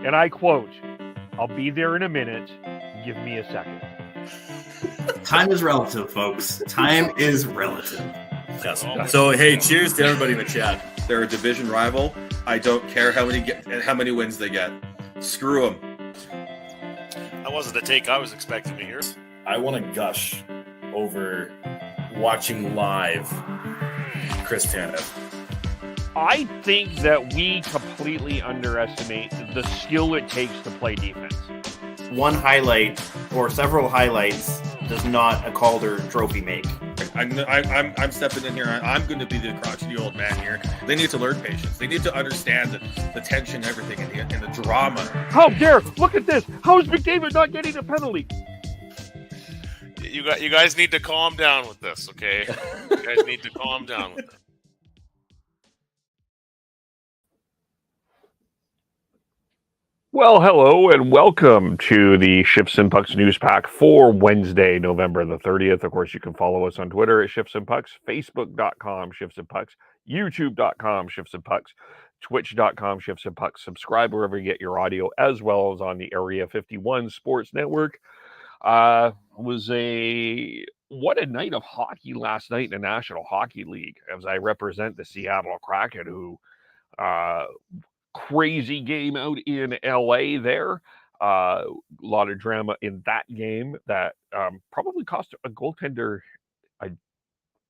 and I quote, "I'll be there in a minute. Give me a second." Time is relative, folks. Time is relative. Yes. So hey, cheers to everybody in the chat. They're a division rival. I don't care how many wins they get. Screw them. That wasn't the take I was expecting to hear. I want to gush over watching live Chris Tanev. I think that we completely underestimate the skill it takes to play defense. One highlight or several highlights does not a Calder trophy make. I'm stepping in here. I'm going to be the crotchety old man here. They need to learn patience. They need to understand the tension, everything, and the drama. How dare! Look at this. How is McDavid not getting a penalty? You guys need to calm down with this, okay? You guys need to calm down with it. Well, hello and welcome to the Shifts and Pucks News Pack for Wednesday, November the 30th. Of course, you can follow us on Twitter at Shifts and Pucks, Facebook.com, Shifts and Pucks, YouTube.com, Shifts and Pucks, Twitch.com, Shifts and Pucks. Subscribe wherever you get your audio, as well as on the Area 51 Sports Network. What a night of hockey last night in the National Hockey League, as I represent the Seattle Kraken, who crazy game out in LA there. A lot of drama in that game that probably cost a goaltender a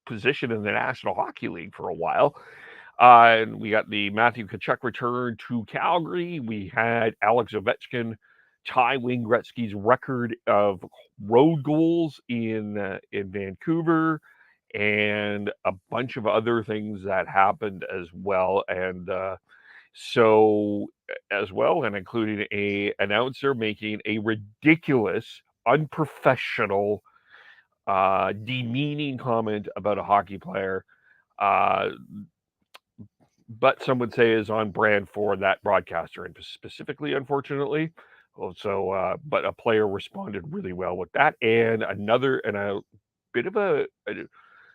position in the National Hockey League for a while. And we got the Matthew Tkachuk return to Calgary. We had Alex Ovechkin tie Wayne Gretzky's record of road goals in Vancouver, and a bunch of other things that happened as well. And so, as well, and including a announcer making a ridiculous, unprofessional, demeaning comment about a hockey player, but some would say is on brand for that broadcaster, and specifically, unfortunately. So, but a player responded really well with that, and a bit of a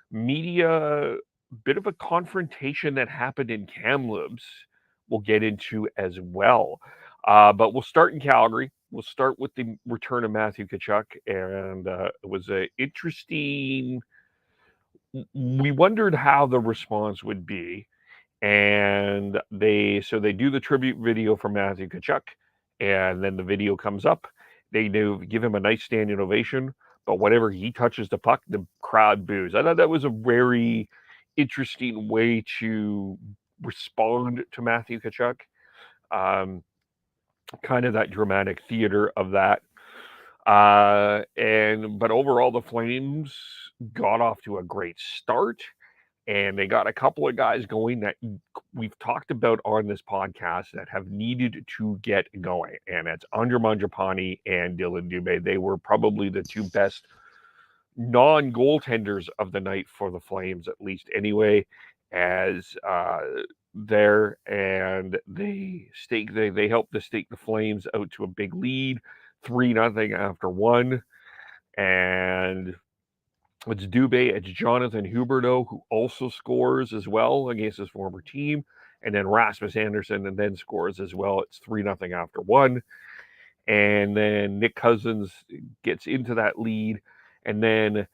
media, bit of a confrontation that happened in Kamloops. We'll get into as well. But we'll start in Calgary. We'll start with the return of Matthew Tkachuk, and it was an interesting. We wondered how the response would be, and they do the tribute video for Matthew Tkachuk, and then the video comes up. They give him a nice standing ovation, but whenever he touches the puck, the crowd boos. I thought that was a very interesting way to respond to Matthew Tkachuk. Kind of that dramatic theater of that. But overall, the Flames got off to a great start, and they got a couple of guys going that we've talked about on this podcast that have needed to get going, and it's Andre Mangiapane and Dylan Dubé. They were probably the two best non-goaltenders of the night for the Flames, at least anyway, as there, and they helped to stake the Flames out to a big lead, 3-0 after one. And it's Dubé, it's Jonathan Huberdeau, who also scores as well against his former team, and then Rasmus Anderson, and then scores as well. It's 3-0 after one. And then Nick Cousins gets into that lead, and then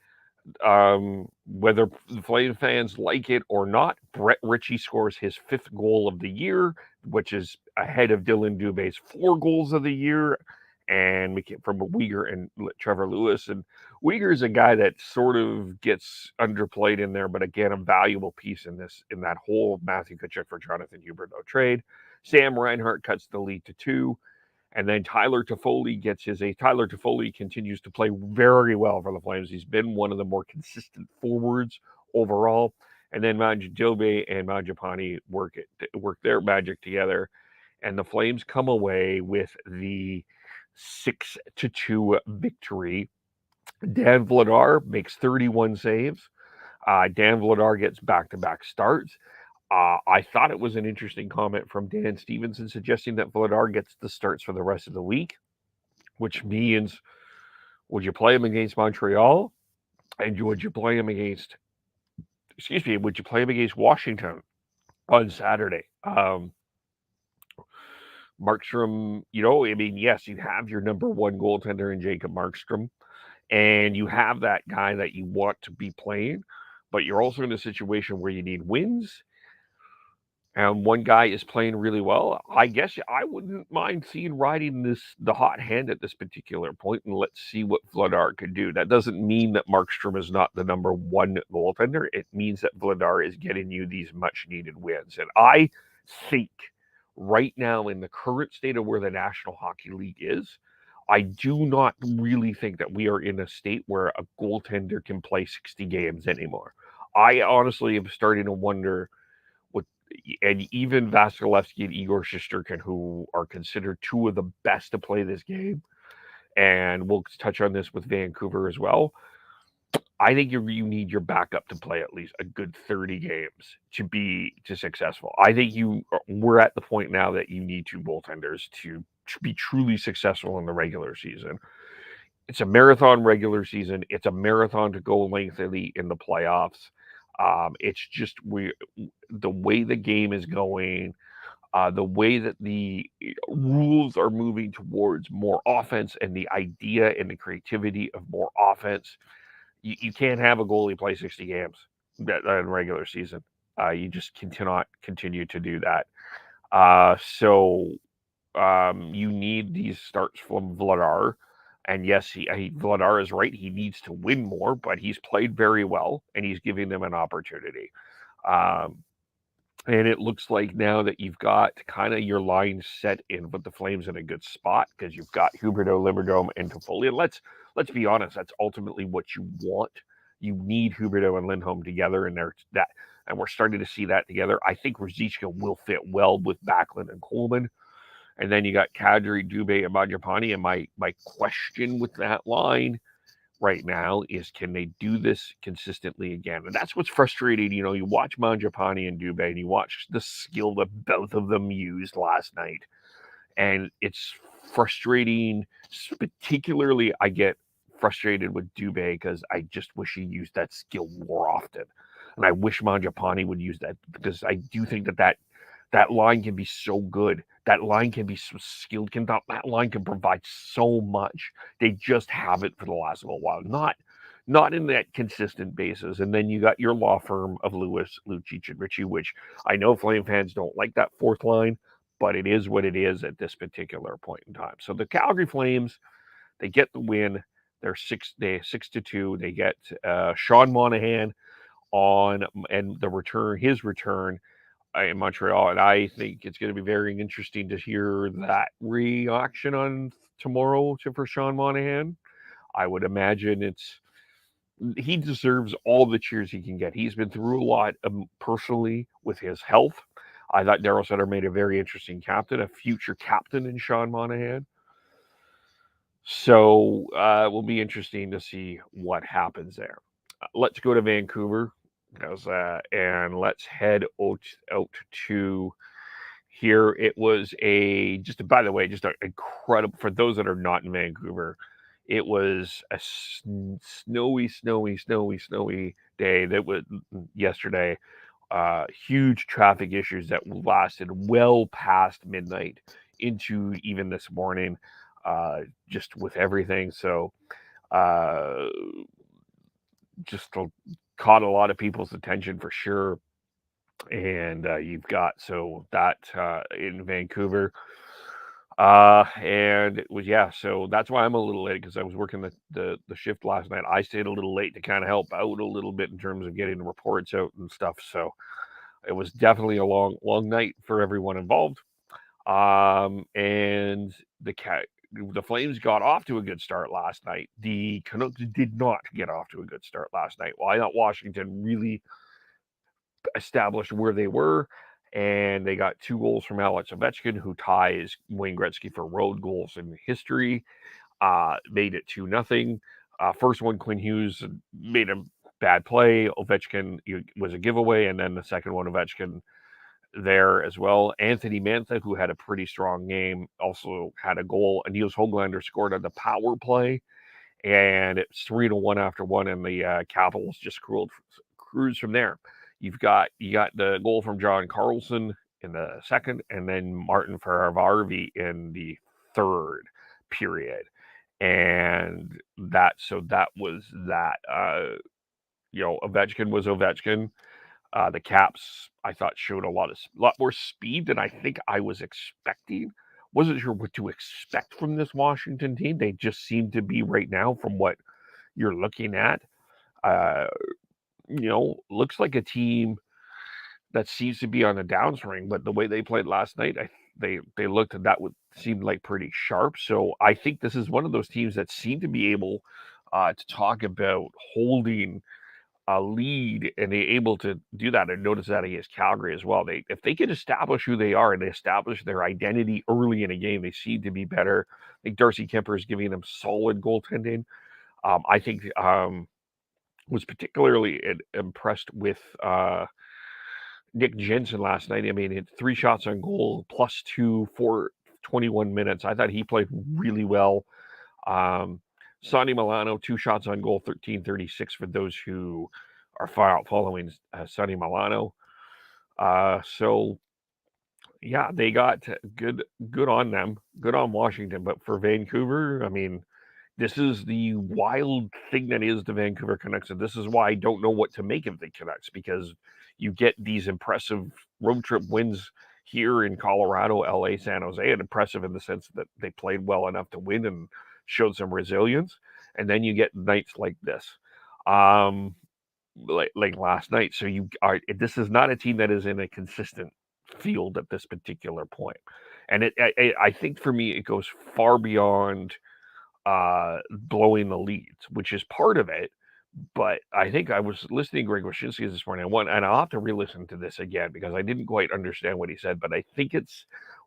whether the Flame fans like it or not, Brett Ritchie scores his 5th goal of the year, which is ahead of Dylan Dubé's 4 goals of the year, and from Weegar and Trevor Lewis. And Weegar is a guy that sort of gets underplayed in there, but again, a valuable piece in that whole Matthew Tkachuk for Jonathan Huberdeau trade. Sam Reinhart cuts the lead to 2. And then Tyler Toffoli Tyler Toffoli continues to play very well for the Flames. He's been one of the more consistent forwards overall. And then Dubé and Mangiapane work their magic together. And the Flames come away with the 6-2 victory. Dan Vladar makes 31 saves. Dan Vladar gets back-to-back starts. I thought it was an interesting comment from Dan Stevenson suggesting that Vladar gets the starts for the rest of the week, which means, would you play him against Montreal? And would you play him against Washington on Saturday? Markstrom, I mean, yes, you have your number one goaltender in Jacob Markstrom, and you have that guy that you want to be playing, but you're also in a situation where you need wins, and one guy is playing really well. I guess I wouldn't mind seeing riding the hot hand at this particular point, and let's see what Vladar could do. That doesn't mean that Markstrom is not the number one goaltender. It means that Vladar is getting you these much needed wins. And I think right now, in the current state of where the National Hockey League is, I do not really think that we are in a state where a goaltender can play 60 games anymore. I honestly am starting to wonder, and even Vasilevsky and Igor Shesterkin, who are considered two of the best to play this game, and we'll touch on this with Vancouver as well. I think you need your backup to play at least a good 30 games to be successful. I think we're at the point now that you need two goaltenders to be truly successful in the regular season. It's a marathon regular season. It's a marathon to go lengthily in the playoffs. It's just the way the game is going, the way that the rules are moving towards more offense, and the idea and the creativity of more offense. You can't have a goalie play 60 games in regular season. You just cannot continue to do that. So you need these starts from Vladar. And yes, Vladar is right. He needs to win more, but he's played very well, and he's giving them an opportunity. And it looks like now that you've got kind of your line set in with the Flames in a good spot, because you've got Huberdeau, Lindholm, and Toffoli. And let's be honest, that's ultimately what you want. You need Huberdeau and Lindholm together, and we're starting to see that together. I think Ruzicka will fit well with Backlund and Coleman. And then you got Kadri, Dubé, and Mangiapane. And my question with that line right now is, can they do this consistently again? And that's what's frustrating. You watch Mangiapane and Dubé, and you watch the skill that both of them used last night. And it's frustrating. Particularly, I get frustrated with Dubé because I just wish he used that skill more often. And I wish Mangiapane would use that, because I do think that line can be so good. That line can be so skilled. That line can provide so much. They just haven't for the last little while. Not in that consistent basis. And then you got your law firm of Lewis, Lucic, and Ritchie, which I know Flame fans don't like that fourth line, but it is what it is at this particular point in time. So the Calgary Flames, they get the win. They're 6-2. They get Sean Monahan and his return in Montreal, and I think it's going to be very interesting to hear that reaction on tomorrow for Sean Monahan. I would imagine he deserves all the cheers he can get. He's been through a lot personally with his health. I thought Darryl Sutter made a very interesting captain, a future captain in Sean Monahan. So it will be interesting to see what happens there. Let's go to Vancouver. And let's head out to here. It was by the way, just an incredible, for those that are not in Vancouver, it was a snowy day that was yesterday. Huge traffic issues that lasted well past midnight into even this morning, just with everything. So just caught a lot of people's attention for sure. And you've got that in Vancouver. And it was, so that's why I'm a little late, because I was working the shift last night. I stayed a little late to kind of help out a little bit in terms of getting the reports out and stuff. So it was definitely a long night for everyone involved. And the Flames got off to a good start last night. The Canucks did not get off to a good start last night. Well, I thought Washington really established where they were, and they got 2 goals from Alex Ovechkin, who ties Wayne Gretzky for road goals in history. Made it 2-0. First one, Quinn Hughes made a bad play. Ovechkin was a giveaway, and then the second one, Ovechkin there as well. Anthony Mantha, who had a pretty strong game, also had a goal. And Niels Höglander scored on the power play, and it's 3-1 after one, and the Capitals just cruised from there. You got the goal from John Carlson in the second, and then Martin Faravarvi in the third period. And that was that. Ovechkin was Ovechkin. The Caps, I thought, showed a lot more speed than I think I was expecting. Wasn't sure what to expect from this Washington team. They just seem to be right now, from what you're looking at, looks like a team that seems to be on a downswing. But the way they played last night, they looked, and that would seem like pretty sharp. So I think this is one of those teams that seem to be able to talk about holding a lead, and they're able to do that. And notice that against Calgary as well. If they can establish who they are and they establish their identity early in a game, they seem to be better. I think Darcy Kemper is giving them solid goaltending. I think was particularly impressed with Nick Jensen last night. I mean, he had 3 shots on goal, +2 for 21 minutes. I thought he played really well. Sonny Milano, 2 shots on goal, 13:36 for those who are following Sonny Milano. So yeah, they got good on them, good on Washington. But for Vancouver, I mean, this is the wild thing that is the Vancouver Canucks, and this is why I don't know what to make of the Canucks, because you get these impressive road trip wins here in Colorado, LA, San Jose, and impressive in the sense that they played well enough to win and showed some resilience. And then you get nights like this, like last night. So this is not a team that is in a consistent field at this particular point. And I think for me, it goes far beyond blowing the leads, which is part of it. But I think I was listening to Greg Wyshynski this morning, and I'll have to re-listen to this again because I didn't quite understand what he said. But I think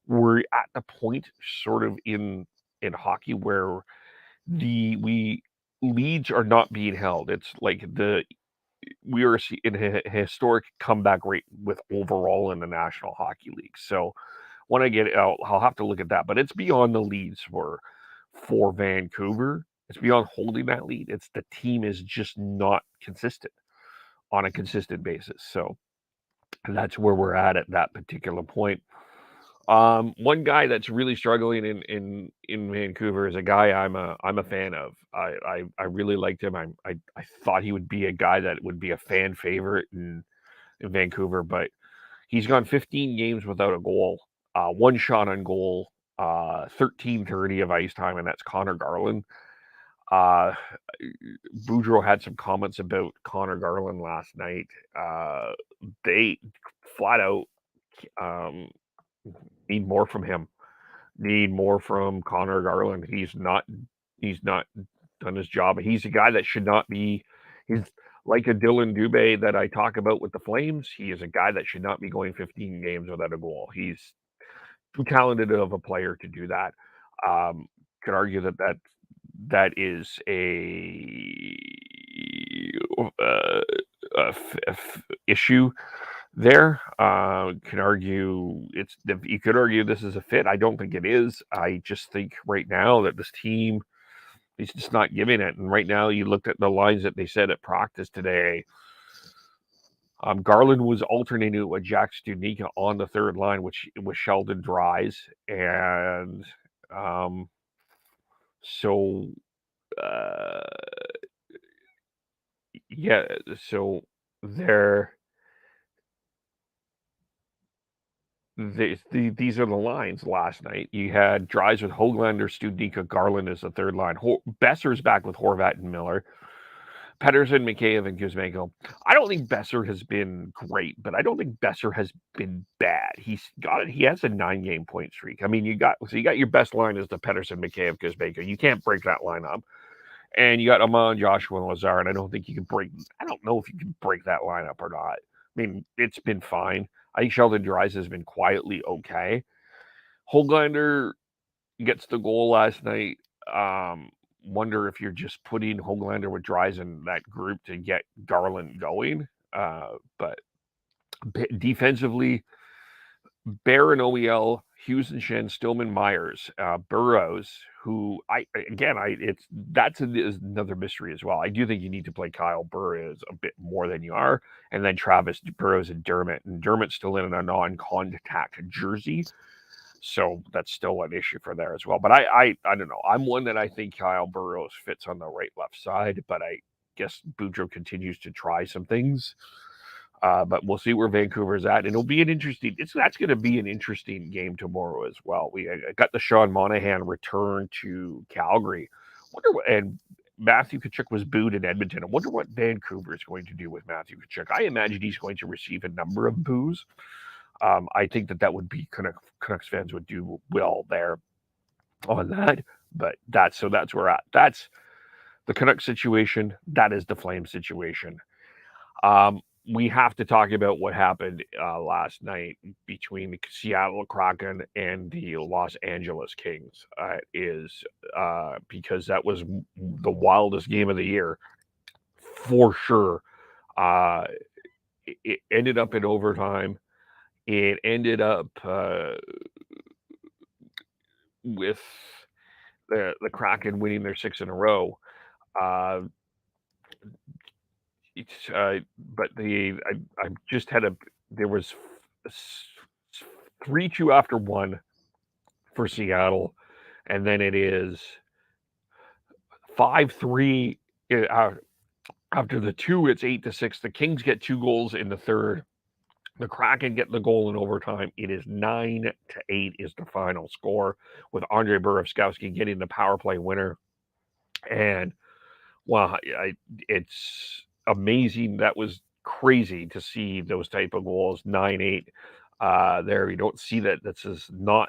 we're at the point, sort of in hockey, where leads are not being held. It's like we are in a historic comeback rate with overall in the National Hockey League. So when I get it, I'll have to look at that. But it's beyond the leads for Vancouver. It's beyond holding that lead. It's the team is just not consistent on a consistent basis. So that's where we're at that particular point. One guy that's really struggling in Vancouver is a guy I'm a fan of. I really liked him. I thought he would be a guy that would be a fan favorite in Vancouver, but he's gone 15 games without a goal, 1 shot on goal, 13:30 of ice time, and that's Connor Garland. Boudreau had some comments about Connor Garland last night. They flat out need more from him. Need more from Connor Garland. He's not done his job. He's a guy that should not be. He's like a Dylan Dubé that I talk about with the Flames. He is a guy that should not be going 15 games without a goal. He's too talented of a player to do that. Could argue that is a issue there. Could argue you could argue this is a fit. I don't think it is. I just think right now that this team is just not giving it. And right now, you looked at the lines that they said at practice today. Garland was alternating with Jack Studnicka on the third line, which was Sheldon Dries, and so yeah, so these are the lines last night. You had Dries with Höglander, Studnicka, Garland as the third line. Besser's back with Horvat and Miller. Pettersson, Mikheyev, and Kuzmenko. I don't think Besser has been great, but I don't think Besser has been bad. He has a 9-game point streak. I mean, you got your best line is the Pettersson, Mikheyev, Kuzmenko. You can't break that line up. And you got Amon, Joshua, and Lazar, and I don't think you can break. I don't know if you can break that lineup or not. I mean, it's been fine. I think Sheldon Dries has been quietly okay. Höglander gets the goal last night. Wonder if you're just putting Höglander with Dries in that group to get Garland going. But defensively, Bear and OEL Hughes and Shen, Stillman, Myers, Burrows, who that's another mystery as well. I do think you need to play Kyle Burrows a bit more than you are, and then Travis Burrows and Dermott. And Dermott's still in a non-contact jersey, so that's still an issue for there as well. But I don't know. I'm one that I think Kyle Burrows fits on the right left side, but I guess Boudreaux continues to try some things. But we'll see where Vancouver's at. And it'll be that's going to be an interesting game tomorrow as well. I got the Sean Monahan return to Calgary. And Matthew Tkachuk was booed in Edmonton. I wonder what Vancouver is going to do with Matthew Tkachuk. I imagine he's going to receive a number of boos. I think that would be Canucks fans would do well there on that. But that's where we're at. That's the Canucks situation. That is the Flames situation. We have to talk about what happened last night between the Seattle Kraken and the Los Angeles Kings. Because that was the wildest game of the year, for sure. It ended up in overtime. It ended up with the Kraken winning their 6 in a row. But I just had there was 3-2 after 1 for Seattle, and then it is 5-3 after the 2. It's 8-6. The Kings get 2 goals in the third. The Kraken get the goal in overtime. It is 9-8 is the final score, with Andre Burakovsky getting the power play winner. And wow, it's amazing. That was crazy to see those type of goals. 9-8 there. You don't see that. This is not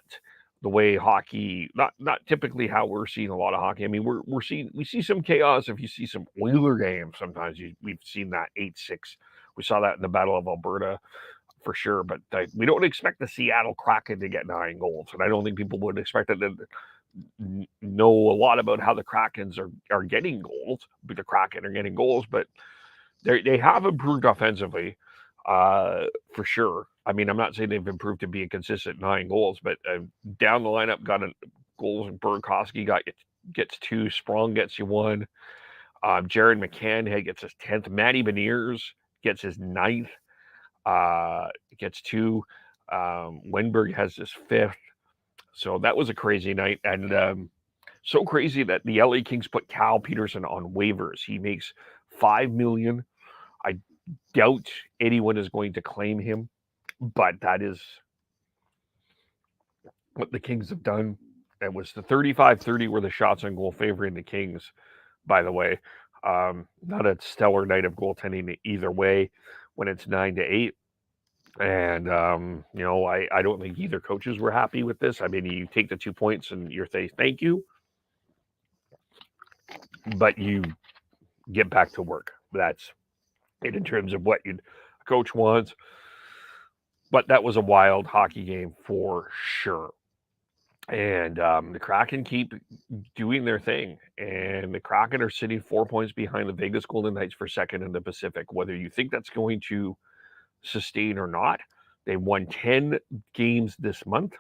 the way hockey, not typically how we're seeing a lot of hockey. I mean, we see some chaos. If you see some Wheeler games, sometimes we've seen that 8-6. We saw that in the Battle of Alberta for sure, but we don't expect the Seattle Kraken to get 9 goals, and I don't think people would expect it to know a lot about how the Krakens are getting goals. But the Kraken are getting goals, but they have improved offensively, for sure. I mean, I'm not saying they've improved to be a consistent 9 goals, but down the lineup got goals. Burakovsky gets 2. Sprong gets you 1. Jared McCann gets his 10th. Matty Beniers gets his 9th. Gets 2. Wenberg has his 5th. So that was a crazy night, and so crazy that the LA Kings put Cal Peterson on waivers. He makes $5 million. I doubt anyone is going to claim him, but that is what the Kings have done. It was the 35-30 were the shots on goal favoring the Kings, by the way. Not a stellar night of goaltending either way when it's 9-8. And, I don't think either coaches were happy with this. I mean, you take the 2 points and you're saying thank you, but you get back to work. That's it in terms of what a coach wants. But that was a wild hockey game for sure. And the Kraken keep doing their thing. And the Kraken are sitting 4 points behind the Vegas Golden Knights for second in the Pacific. Whether you think that's going to sustain or not, they won 10 games this month.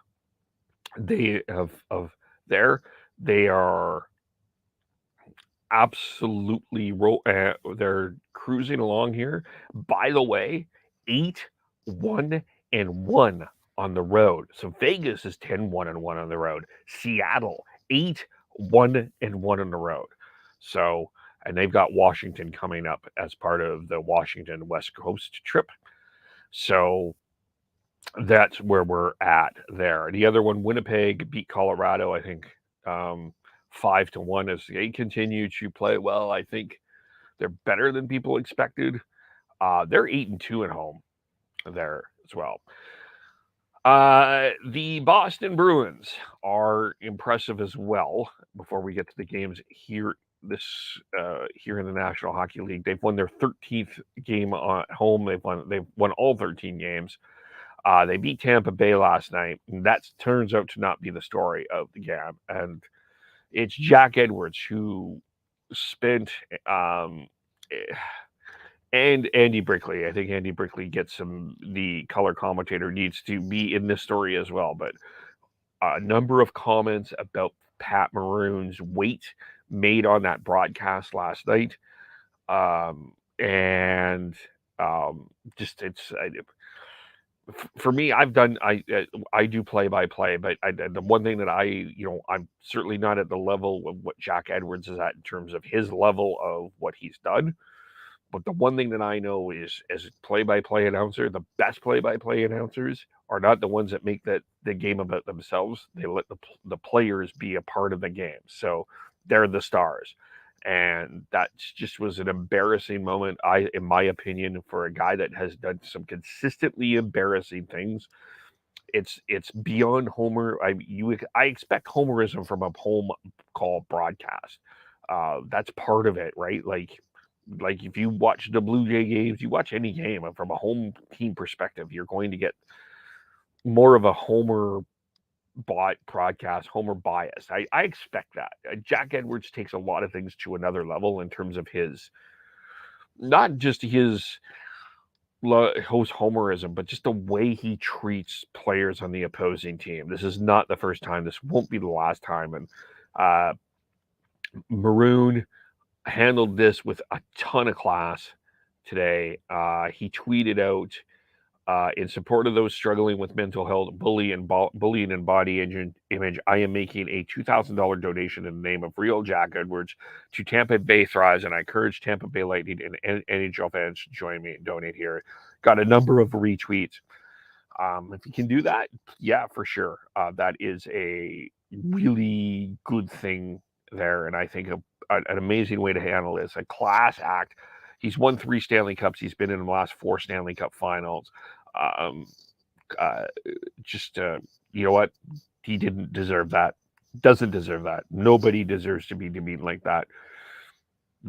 They are absolutely they're cruising along here. By the way, 8-1-1 on the road. So Vegas is 10-1-1 on the road. Seattle 8-1-1 on the road. So, and they've got Washington coming up as part of the Washington West Coast trip. So that's where we're at there. The other one, Winnipeg beat Colorado, I think 5-1 as they continue to play well. I think they're better than people expected. They're 8-2 at home there as well. The Boston Bruins are impressive as well. Before we get to the games here in the National Hockey League, they've won their 13th game at home. They've won all 13 games. They beat Tampa Bay last night, and that turns out to not be the story of the game. And it's Jack Edwards who spent and Andy Brickley. I think Andy Brickley gets the color commentator needs to be in this story as well. But a number of comments about Pat Maroon's weight made on that broadcast last night. And just for me, I do play by play, but the one thing that I'm certainly not at the level of what Jack Edwards is at in terms of his level of what he's done. But the one thing that I know is, as a play-by-play announcer, the best play-by-play announcers are not the ones that make the game about themselves. They let the players be a part of the game. So they're the stars. And that just was an embarrassing moment, in my opinion, for a guy that has done some consistently embarrassing things. It's beyond Homer. I expect Homerism from a home call broadcast. That's part of it, right? Like if you watch the Blue Jay games, you watch any game from a home team perspective, you're going to get more of a Homer broadcast, Homer bias. I expect that. Jack Edwards takes a lot of things to another level in terms of not just his host Homerism, but just the way he treats players on the opposing team. This is not the first time. This won't be the last time. And Maroon handled this with a ton of class today. He tweeted out, in support of those struggling with mental health, bullying, and body image, I am making a $2,000 donation in the name of real Jack Edwards to Tampa Bay Thrives, and I encourage Tampa Bay Lightning and NHL fans to join me and donate here. Got a number of retweets. If you can do that, yeah, for sure. That is a really good thing there, and I think an amazing way to handle this. A class act. He's won 3 Stanley Cups. He's been in the last 4 Stanley Cup finals. You know what? He didn't deserve that. Doesn't deserve that. Nobody deserves to be demeaned like that.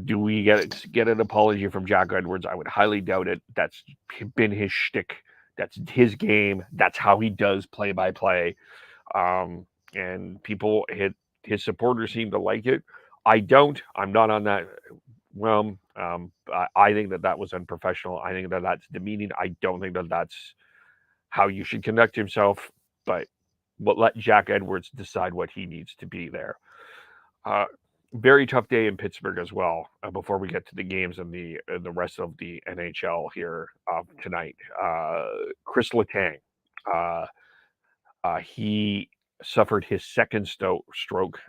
Do we get an apology from Jack Edwards? I would highly doubt it. That's been his shtick. That's his game. That's how he does play by play. And people, his supporters seem to like it. I don't. I'm not on that realm. I think that was unprofessional. I think that that's demeaning. I don't think that that's how you should conduct yourself. But let Jack Edwards decide what he needs to be there. Very tough day in Pittsburgh as well. Before we get to the games and the rest of the NHL here tonight, Chris Letang, he suffered his second stroke.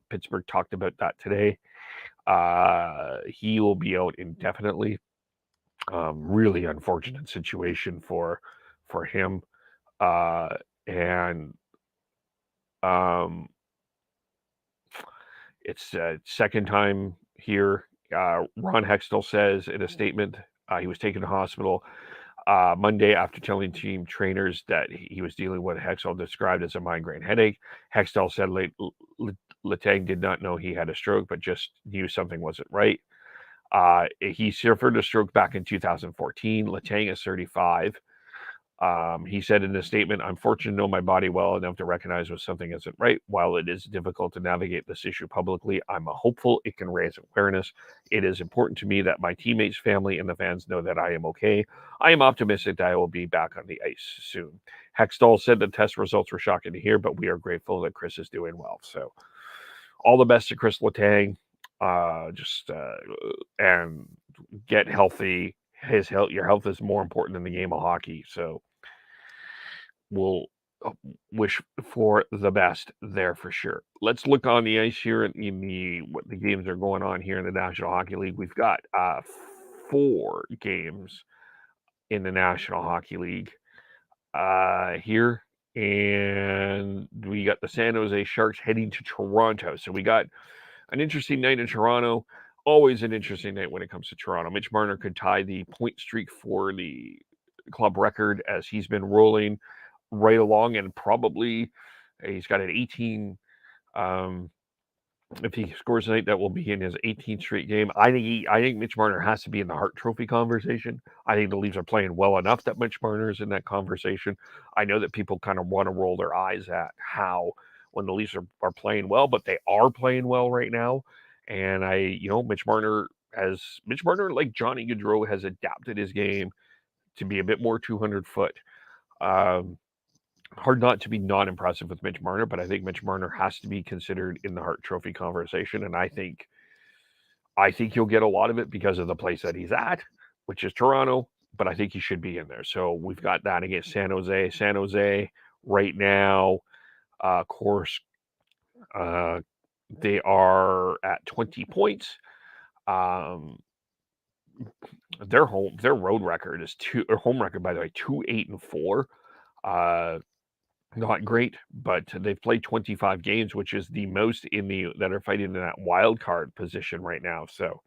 Pittsburgh talked about that today. He will be out indefinitely. Really unfortunate situation for him. And it's second time here. Ron Hextall says in a statement he was taken to hospital Monday after telling team trainers that he was dealing with what Hextall described as a migraine headache. Hextall said Letang did not know he had a stroke, but just knew something wasn't right. He suffered a stroke back in 2014. Letang is 35. He said in a statement, I'm fortunate to know my body well enough to recognize when something isn't right. While it is difficult to navigate this issue publicly, I'm hopeful it can raise awareness. It is important to me that my teammates, family, and the fans know that I am okay. I am optimistic that I will be back on the ice soon. Hextall said the test results were shocking to hear, but we are grateful that Chris is doing well. So all the best to Chris Letang. And get healthy. Your health is more important than the game of hockey. So we'll wish for the best there for sure. Let's look on the ice here in what the games are going on here in the National Hockey League. We've got 4 games in the National Hockey League here, and we got the San Jose Sharks heading to Toronto. So we got an interesting night in Toronto. Always an interesting night when it comes to Toronto. Mitch Marner could tie the point streak for the club record as he's been rolling right along, and probably he's got an 18. If he scores tonight, that will be in his 18th straight game. I think Mitch Marner has to be in the Hart Trophy conversation. I think the Leafs are playing well enough that Mitch Marner is in that conversation. I know that people kind of want to roll their eyes at how when the Leafs are playing well, but they are playing well right now. And Mitch Marner, like Johnny Gaudreau, has adapted his game to be a bit more 200 foot. hard not to be not impressive with Mitch Marner, but I think Mitch Marner has to be considered in the Hart Trophy conversation, and I think he'll get a lot of it because of the place that he's at, which is Toronto, but I think he should be in there. So we've got that against San Jose. San Jose right now, of course, they are at 20 points. Their road record is home record, by the way, 2-8-4. Not great, but they've played 25 games, which is the most that are fighting in that wild card position right now. So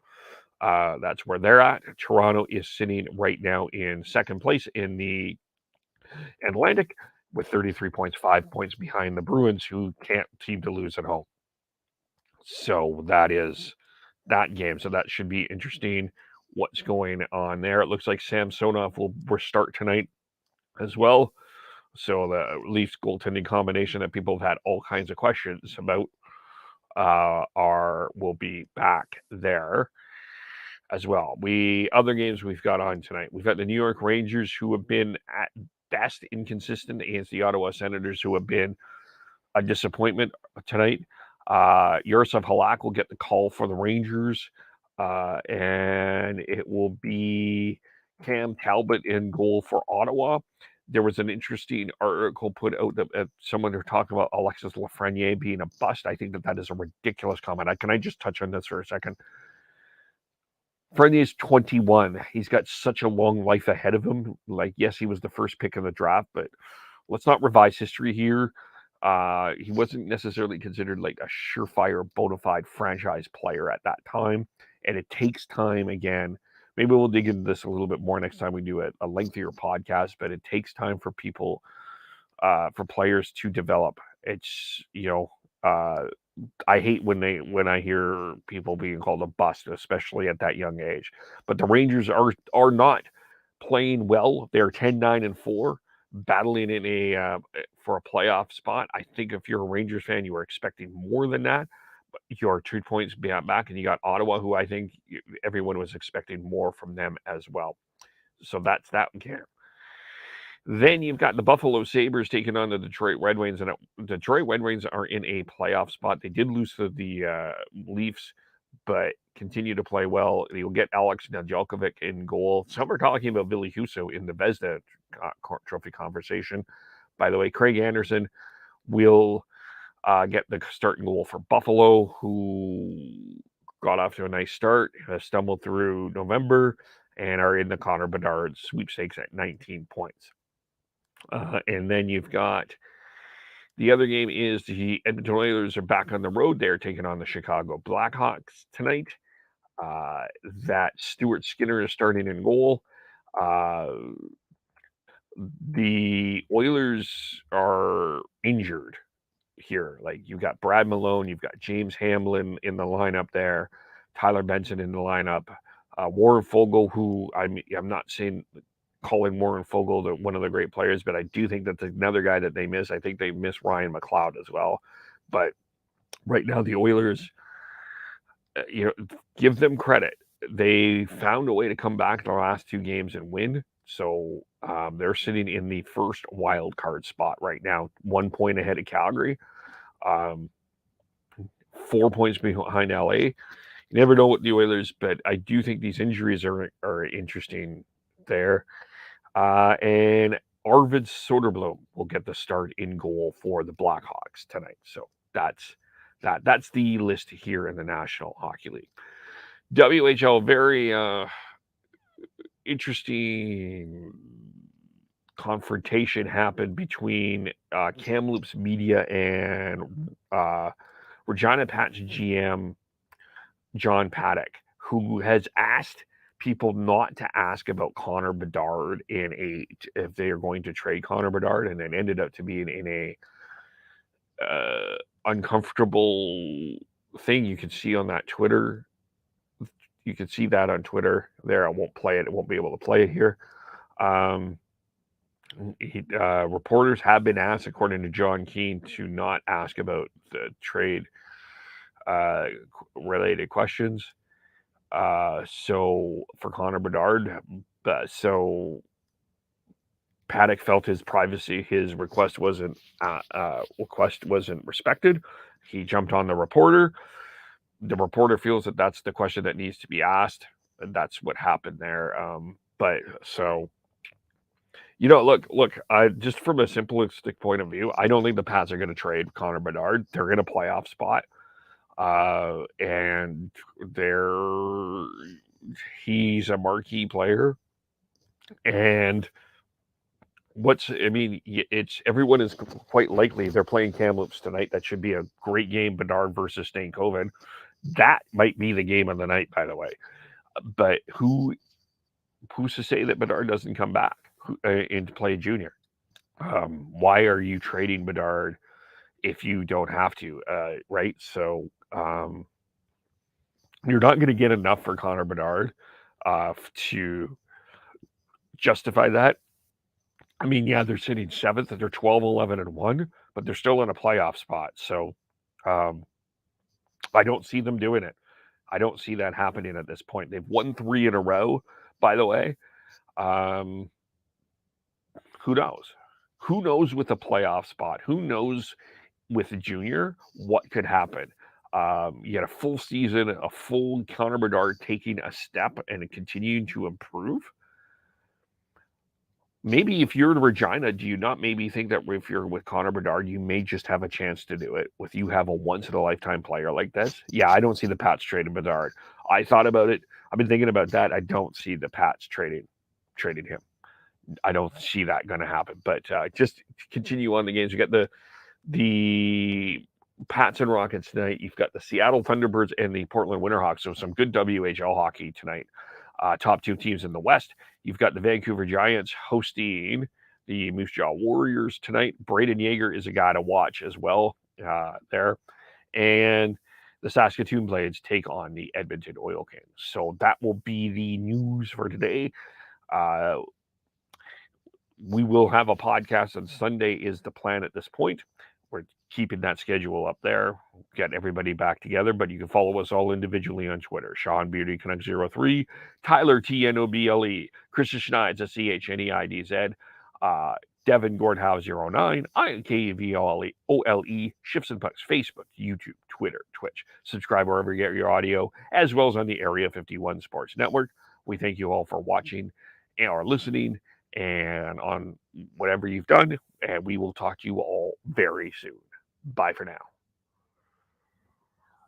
that's where they're at. Toronto is sitting right now in second place in the Atlantic with 33 points, 5 points behind the Bruins, who can't seem to lose at home. So that is that game. So that should be interesting. What's going on there? It looks like Samsonov will start tonight as well. So the Leafs goaltending combination that people have had all kinds of questions about will be back there as well. Other games we've got on tonight. We've got the New York Rangers, who have been at best inconsistent, against the Ottawa Senators, who have been a disappointment tonight. Yaroslav Halak will get the call for the Rangers, and it will be Cam Talbot in goal for Ottawa. There was an interesting article put out that someone were talking about Alexis Lafreniere being a bust. I think that is a ridiculous comment. Can I just touch on this for a second? Lafreniere is 21. He's got such a long life ahead of him. Like, yes, he was the first pick in the draft, but let's not revise history here. He wasn't necessarily considered like a surefire, bona fide franchise player at that time. And it takes time again. Maybe we'll dig into this a little bit more next time we do a lengthier podcast, but it takes time for people, for players to develop. It's, I hate when I hear people being called a bust, especially at that young age. But the Rangers are not playing well. They're 10-9-4. Battling in for a playoff spot. I think if you're a Rangers fan, you are expecting more than that. But you're 2 points back, and you got Ottawa, who I think everyone was expecting more from them as well. So that's that game. Then you've got the Buffalo Sabres taking on the Detroit Red Wings, and Detroit Red Wings are in a playoff spot. They did lose to the Leafs, but continue to play well. You'll get Alex Nedeljkovic in goal. Some are talking about Billy Husso in the Vezina Trophy conversation. By the way, Craig Anderson will get the starting goal for Buffalo, who got off to a nice start, has stumbled through November, and are in the Connor Bedard sweepstakes at 19 points. And then you've got the other game is the Edmonton Oilers are back on the road. They're taking on the Chicago Blackhawks tonight. That Stuart Skinner is starting in goal. The Oilers are injured here. Like, you've got Brad Malone, you've got James Hamlin in the lineup there, Tyler Benson in the lineup, Warren Fogle, who I'm not saying calling Warren Fogle one of the great players, but I do think that's another guy that they miss. I think they miss Ryan McLeod as well. But right now, the Oilers, give them credit. They found a way to come back the last two games and win. So they're sitting in the first wild card spot right now, 1 point ahead of Calgary, 4 points behind LA. You never know with the Oilers, but I do think these injuries are interesting there. And Arvid Soderblom will get the start in goal for the Blackhawks tonight. So that's the list here in the National Hockey League. WHL, very interesting confrontation happened between Kamloops Media and Regina Pat's GM, John Paddock, who has asked people not to ask about Connor Bedard if they are going to trade Connor Bedard, and it ended up to be in a uncomfortable thing. You can see on that Twitter. You can see that on Twitter there. I won't play it. I won't be able to play it here. Reporters have been asked, according to John Keane, to not ask about the trade related questions. So for Connor Bedard, so Paddock felt his privacy, his request wasn't respected. He jumped on the reporter. The reporter feels that that's the question that needs to be asked, and that's what happened there. But so, look, just from a simplistic point of view, I don't think the Pats are going to trade Connor Bedard. They're in a playoff spot, and he's a marquee player, and everyone is quite likely they're playing Kamloops tonight. That should be a great game. Bedard versus Stankoven. That might be the game of the night, by the way. But who's to say that Bedard doesn't come back and play junior? Why are you trading Bedard if you don't have to? Right? So you're not going to get enough for Connor Bedard to justify that. I mean, yeah, they're sitting 7th and they're 12-11-1, but they're still in a playoff spot. So I don't see them doing it. I don't see that happening at this point. They've won 3 in a row, by the way. Who knows? Who knows with a playoff spot? Who knows with a junior what could happen? You had a full season, a full Connor Bedard taking a step and continuing to improve. Maybe if you're in Regina, do you not maybe think that if you're with Connor Bedard, you may just have a chance to do it with you have a once-in-a-lifetime player like this? Yeah, I don't see the Pats trading Bedard. I thought about it. I've been thinking about that. I don't see the Pats trading him. I don't see that going to happen. But just continue on the games. You got the Pats and Rockets tonight. You've got the Seattle Thunderbirds and the Portland Winterhawks. So some good WHL hockey tonight. Top 2 teams in the West. You've got the Vancouver Giants hosting the Moose Jaw Warriors tonight. Braden Yeager is a guy to watch as well there. And the Saskatoon Blades take on the Edmonton Oil Kings. So that will be the news for today. We will have a podcast on Sunday is the plan at this point. We're keeping that schedule up there, get everybody back together, but you can follow us all individually on Twitter. Sean Beardy Canucks 03, Tyler TNOBLE, Christian Schneids CHNEIDZ, Devin Gordhouse 09, INKVOLE, Shifts and Pucks, Facebook, YouTube, Twitter, Twitch. Subscribe wherever you get your audio, as well as on the Area 51 Sports Network. We thank you all for watching or listening and on whatever you've done, and we will talk to you all very soon. Bye for now.